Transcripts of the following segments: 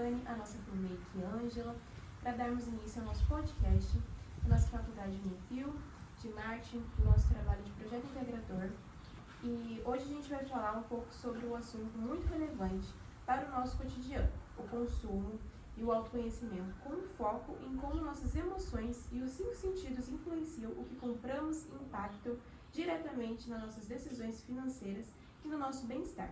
Ariane, a nossa fanmake Ângela, para darmos início ao nosso podcast, da nossa faculdade de Unifil, de marketing, do nosso trabalho de projeto integrador. E hoje a gente vai falar um pouco sobre um assunto muito relevante para o nosso cotidiano, o consumo e o autoconhecimento, com um foco em como nossas emoções e os 5 sentidos influenciam o que compramos e impactam diretamente nas nossas decisões financeiras e no nosso bem-estar.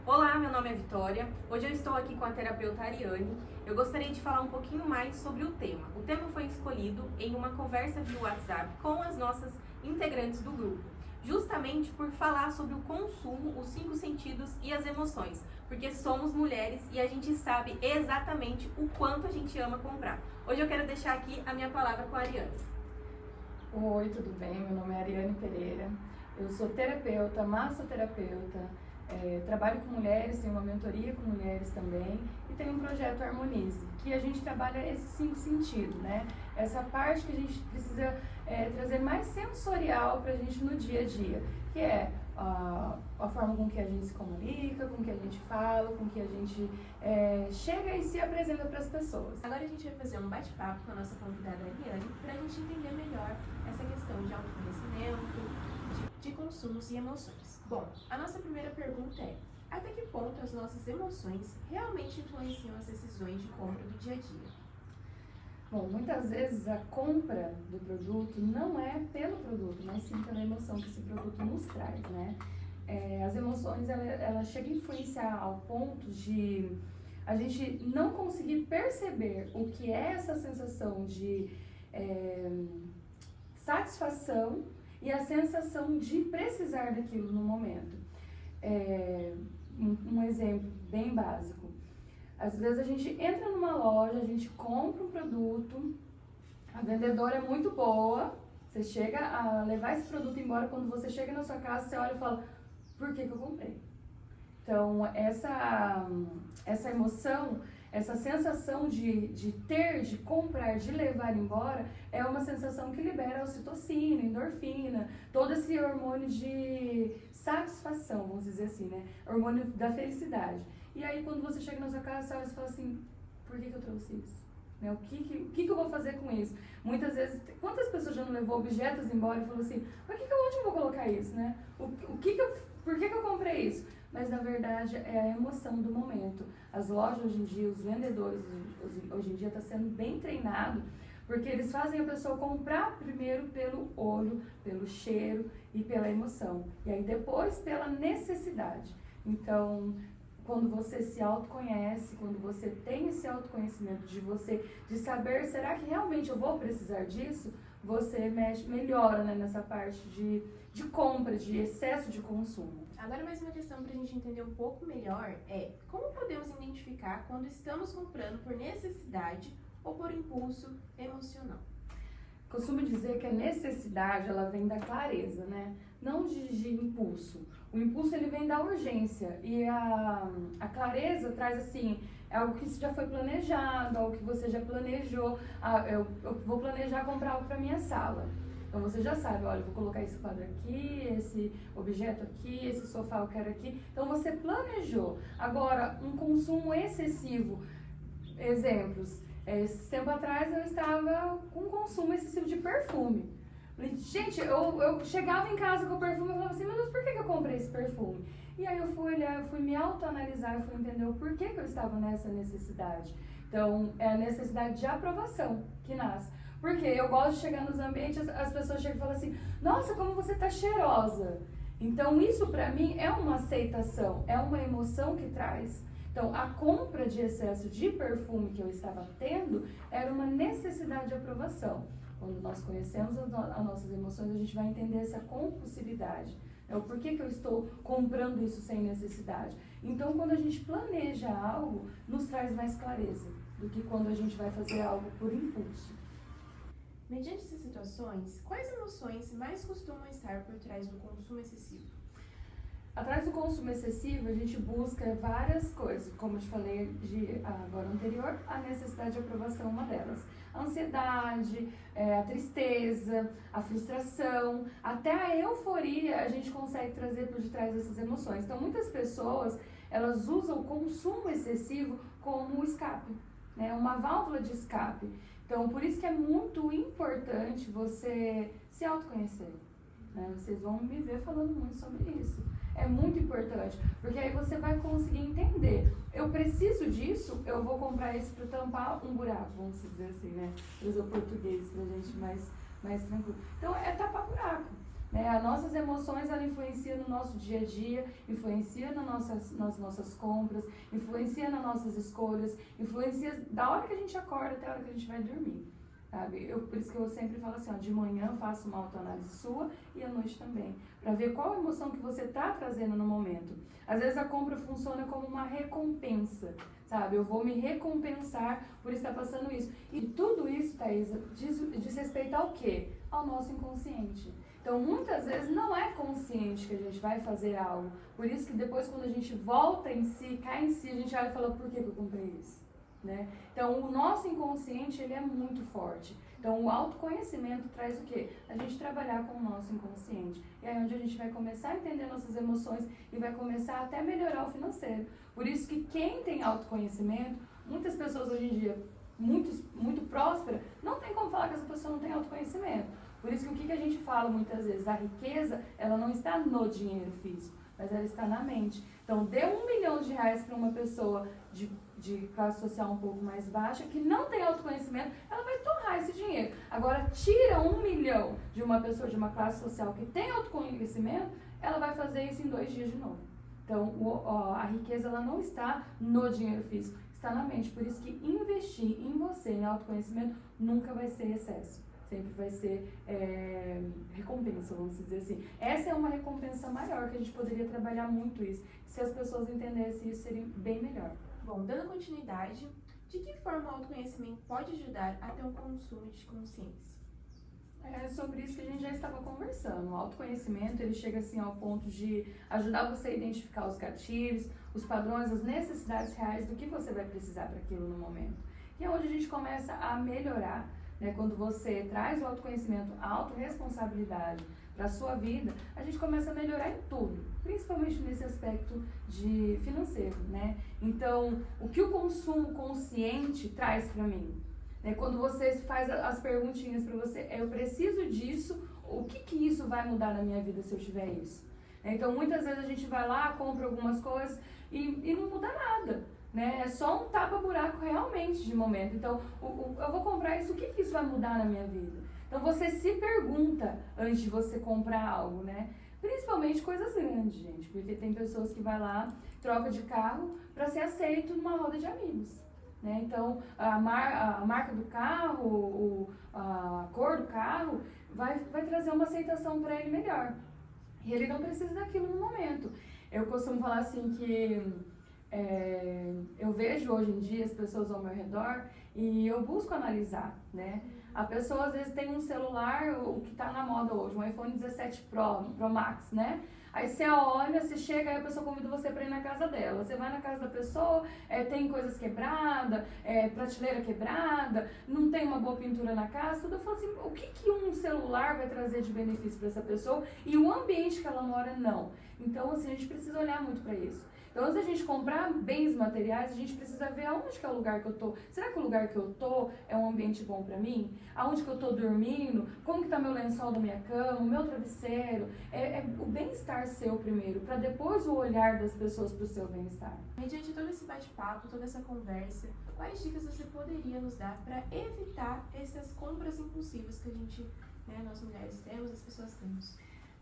Olá, meu nome é Vitória. Hoje eu estou aqui com a terapeuta Ariane. Eu gostaria de falar um pouquinho mais sobre o tema. O tema foi escolhido em uma conversa via WhatsApp com as nossas integrantes do grupo, justamente por falar sobre o consumo, os 5 sentidos e as emoções, porque somos mulheres e a gente sabe exatamente o quanto a gente ama comprar. Hoje eu quero deixar aqui a minha palavra com a Ariane. Oi, tudo bem? Meu nome é Ariane Pereira. Eu sou terapeuta, massoterapeuta, trabalho com mulheres, tenho uma mentoria com mulheres também e tenho um projeto Harmonize, que a gente trabalha esses 5 sentidos, né? Essa parte que a gente precisa trazer mais sensorial pra gente no dia a dia, que é a forma com que a gente se comunica, com que a gente fala, com que a gente chega e se apresenta para as pessoas. Agora a gente vai fazer um bate-papo com a nossa convidada Ariane para a gente entender melhor essa questão de autoconhecimento, de consumos e emoções. Bom, a nossa primeira pergunta é: até que ponto as nossas emoções realmente influenciam as decisões de compra do dia a dia? Bom, muitas vezes a compra do produto não é pelo produto, mas sim pela emoção que esse produto nos traz, né? As emoções, ela chega a influenciar ao ponto de a gente não conseguir perceber o que é essa sensação de satisfação e a sensação de precisar daquilo no momento. Um exemplo bem básico. Às vezes a gente entra numa loja, a gente compra um produto, a vendedora é muito boa, você chega a levar esse produto embora, quando você chega na sua casa, você olha e fala: por que eu comprei? Então, essa emoção, essa sensação de ter, de comprar, de levar embora, é uma sensação que libera ocitocina, endorfina, todo esse hormônio de satisfação, vamos dizer assim, né? Hormônio da felicidade. E aí, quando você chega na sua casa, você olha e fala assim: por que eu trouxe isso? Né? O que eu vou fazer com isso? Muitas vezes, quantas pessoas já não levou objetos embora e falou assim: mas onde eu vou colocar isso, né? Por que eu comprei isso? Mas, na verdade, é a emoção do momento. As lojas hoje em dia, os vendedores hoje em dia estão sendo bem treinados, porque eles fazem a pessoa comprar primeiro pelo olho, pelo cheiro e pela emoção. E aí depois pela necessidade. Então, quando você se autoconhece, quando você tem esse autoconhecimento de saber, será que realmente eu vou precisar disso? Você melhora, né, nessa parte de compra, de excesso de consumo. Agora, mais uma questão para a gente entender um pouco melhor é: como podemos identificar quando estamos comprando por necessidade ou por impulso emocional? Costumo dizer que a necessidade, ela vem da clareza, né? Não de impulso. O impulso, ele vem da urgência, e a clareza traz, assim, algo que já foi planejado, algo que você já planejou. Eu vou planejar comprar algo para minha sala. Então você já sabe: olha, eu vou colocar esse quadro aqui, esse objeto aqui, esse sofá eu quero aqui. Então você planejou. Agora, um consumo excessivo, exemplos. Esse tempo atrás eu estava com um consumo excessivo de perfume. Gente, eu chegava em casa com o perfume e falava assim: meu Deus, por que eu comprei esse perfume? E aí eu fui olhar, eu fui me autoanalisar, eu fui entender o porquê que eu estava nessa necessidade. Então, é a necessidade de aprovação que nasce. Porque eu gosto de chegar nos ambientes, as pessoas chegam e falam assim: nossa, como você tá cheirosa. Então, isso pra mim é uma aceitação, é uma emoção que traz. Então, a compra de excesso de perfume que eu estava tendo era uma necessidade de aprovação. Quando nós conhecemos as nossas emoções, a gente vai entender essa compulsividade. O porquê que eu estou comprando isso sem necessidade. Então, quando a gente planeja algo, nos traz mais clareza do que quando a gente vai fazer algo por impulso. Mediante essas situações, quais emoções mais costumam estar por trás do consumo excessivo? Atrás do consumo excessivo, a gente busca várias coisas. Como eu te falei agora anterior, a necessidade de aprovação é uma delas. A ansiedade, a tristeza, a frustração, até a euforia a gente consegue trazer por detrás dessas emoções. Então, muitas pessoas, elas usam o consumo excessivo como escape, né? Uma válvula de escape. Então, por isso que é muito importante você se autoconhecer, né? Vocês vão me ver falando muito sobre isso. É muito importante, porque aí você vai conseguir entender. Eu preciso disso, eu vou comprar isso para tampar um buraco, vamos dizer assim, né? Usar o português pra gente mais tranquilo. Então, é tapar buraco, né? As nossas emoções, ela influencia no nosso dia a dia, influencia nas nossas compras, influencia nas nossas escolhas, influencia da hora que a gente acorda até a hora que a gente vai dormir. Sabe? Por isso que eu sempre falo assim, ó, de manhã eu faço uma autoanálise sua e à noite também, para ver qual a emoção que você está trazendo no momento. Às vezes a compra funciona como uma recompensa, sabe? Eu vou me recompensar por estar passando isso. E tudo isso, Thaisa, diz respeito ao quê? Ao nosso inconsciente. Então, muitas vezes não é consciente que a gente vai fazer algo. Por isso que depois, quando a gente volta em si, cai em si, a gente olha e fala, por que eu comprei isso? Né? Então, o nosso inconsciente, ele é muito forte. Então, o autoconhecimento traz o quê? A gente trabalhar com o nosso inconsciente. E aí é onde a gente vai começar a entender nossas emoções e vai começar até a melhorar o financeiro. Por isso que quem tem autoconhecimento, muitas pessoas hoje em dia, muito prósperas, não tem como falar que essa pessoa não tem autoconhecimento. Por isso que o que a gente fala muitas vezes, a riqueza, ela não está no dinheiro físico, mas ela está na mente. Então, dê R$1 milhão para uma pessoa de classe social um pouco mais baixa, que não tem autoconhecimento, ela vai torrar esse dinheiro. Agora, tira R$1 milhão de uma pessoa de uma classe social que tem autoconhecimento, ela vai fazer isso em 2 dias de novo. Então, a riqueza, ela não está no dinheiro físico, está na mente. Por isso que investir em você, em autoconhecimento, nunca vai ser excesso. Sempre vai ser recompensa, vamos dizer assim. Essa é uma recompensa maior, que a gente poderia trabalhar muito isso. Se as pessoas entendessem isso, seria bem melhor. Bom, dando continuidade, de que forma o autoconhecimento pode ajudar a ter um consumo de consciência? É sobre isso que a gente já estava conversando. O autoconhecimento, ele chega assim ao ponto de ajudar você a identificar os gatilhos, os padrões, as necessidades reais do que você vai precisar para aquilo no momento. E é onde a gente começa a melhorar, né? Quando você traz o autoconhecimento, a autorresponsabilidade para a sua vida, a gente começa a melhorar em tudo, principalmente nesse aspecto de financeiro, né? Então, o que o consumo consciente traz para mim? Quando você faz as perguntinhas para você, eu preciso disso, o que isso vai mudar na minha vida se eu tiver isso? Então, muitas vezes a gente vai lá, compra algumas coisas e não muda nada, né? É só um tapa-buraco realmente de momento. Então, eu vou comprar isso, o que isso vai mudar na minha vida? Então, você se pergunta antes de você comprar algo, né? Principalmente coisas grandes, gente, porque tem pessoas que vai lá, troca de carro para ser aceito numa roda de amigos. Né? Então, a marca do carro, a cor do carro, vai trazer uma aceitação para ele melhor. E ele não precisa daquilo no momento. Eu costumo falar assim que eu vejo hoje em dia as pessoas ao meu redor e eu busco analisar, né? A pessoa às vezes tem um celular, o que está na moda hoje, um iPhone 17 Pro Max, né? Aí você olha, você chega, aí a pessoa convida você para ir na casa dela. Você vai na casa da pessoa, tem coisas quebradas, prateleira quebrada, não tem uma boa pintura na casa, tudo. Eu falo assim, o que um celular vai trazer de benefício para essa pessoa e o ambiente que ela mora, não. Então, assim, a gente precisa olhar muito para isso. Então, antes da gente comprar bens materiais, a gente precisa ver aonde que é o lugar que eu tô. Será que o lugar que eu tô é um ambiente bom pra mim? Aonde que eu tô dormindo? Como que tá meu lençol da minha cama, o meu travesseiro? O bem-estar seu primeiro, para depois o olhar das pessoas pro seu bem-estar. Mediante todo esse bate-papo, toda essa conversa, quais dicas você poderia nos dar para evitar essas compras impulsivas que a gente, nós mulheres temos, as pessoas temos?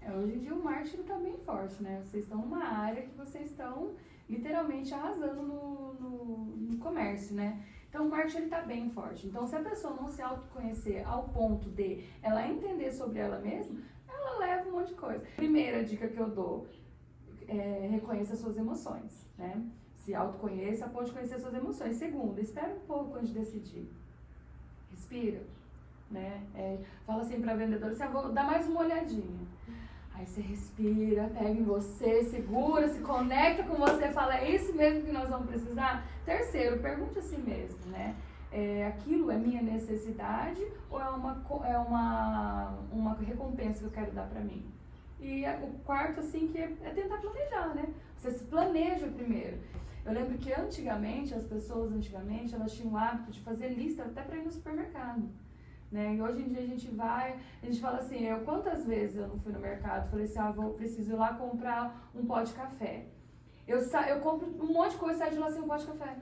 Hoje em dia o marketing está bem forte, né? Vocês estão numa área que vocês estão literalmente arrasando no comércio, né? Então o marketing está bem forte. Então se a pessoa não se autoconhecer ao ponto de ela entender sobre ela mesma, ela leva um monte de coisa. Primeira dica que eu dou, reconheça suas emoções, né? Se autoconheça a ponto de conhecer suas emoções. Segunda, espera um pouco antes de decidir. Respira, né? Fala assim para a vendedora, você vou dar mais uma olhadinha. Aí você respira, pega em você, segura, se conecta com você, fala, é isso mesmo que nós vamos precisar? Terceiro, pergunte a si mesmo, né? Aquilo é minha necessidade ou é uma recompensa que eu quero dar pra mim? E o quarto, assim, que é tentar planejar, né? Você se planeja primeiro. Eu lembro que antigamente, as pessoas elas tinham o hábito de fazer lista até para ir no supermercado. Né? E hoje em dia a gente fala assim, quantas vezes eu não fui no mercado, falei assim, preciso ir lá comprar um pó de café. Eu compro um monte de coisa e saio de lá sem um pó de café.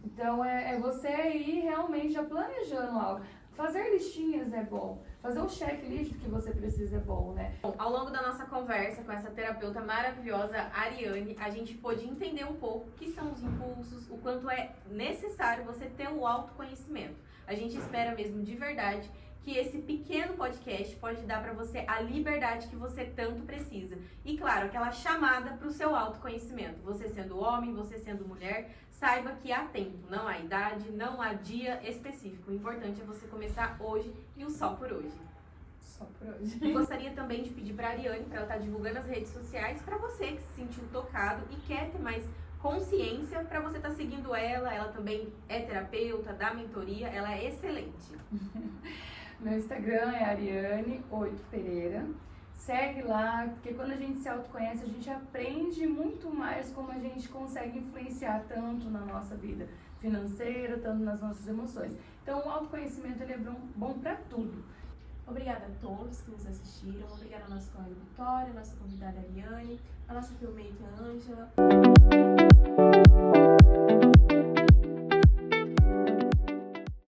Então é você ir realmente já planejando algo. Fazer listinhas é bom. Fazer um checklist do que você precisa é bom, né? Bom, ao longo da nossa conversa com essa terapeuta maravilhosa, Ariane, a gente pôde entender um pouco o que são os impulsos, o quanto é necessário você ter o autoconhecimento. A gente espera mesmo de verdade que esse pequeno podcast pode dar para você a liberdade que você tanto precisa. E claro, aquela chamada para o seu autoconhecimento. Você sendo homem, você sendo mulher, saiba que há tempo, não há idade, não há dia específico. O importante é você começar hoje e o só por hoje. Só por hoje. Eu gostaria também de pedir para a Ariane, para ela estar divulgando as redes sociais, para você que se sentiu tocado e quer ter mais consciência, para você estar seguindo ela também é terapeuta, dá mentoria, ela é excelente. Meu Instagram é Ariane8Pereira. Segue lá, porque quando a gente se autoconhece, a gente aprende muito mais como a gente consegue influenciar tanto na nossa vida financeira, tanto nas nossas emoções. Então, o autoconhecimento ele é bom para tudo. Obrigada a todos que nos assistiram. Obrigada à nossa colega Vitória, à nossa convidada Ariane, à nossa filmmaker Ângela.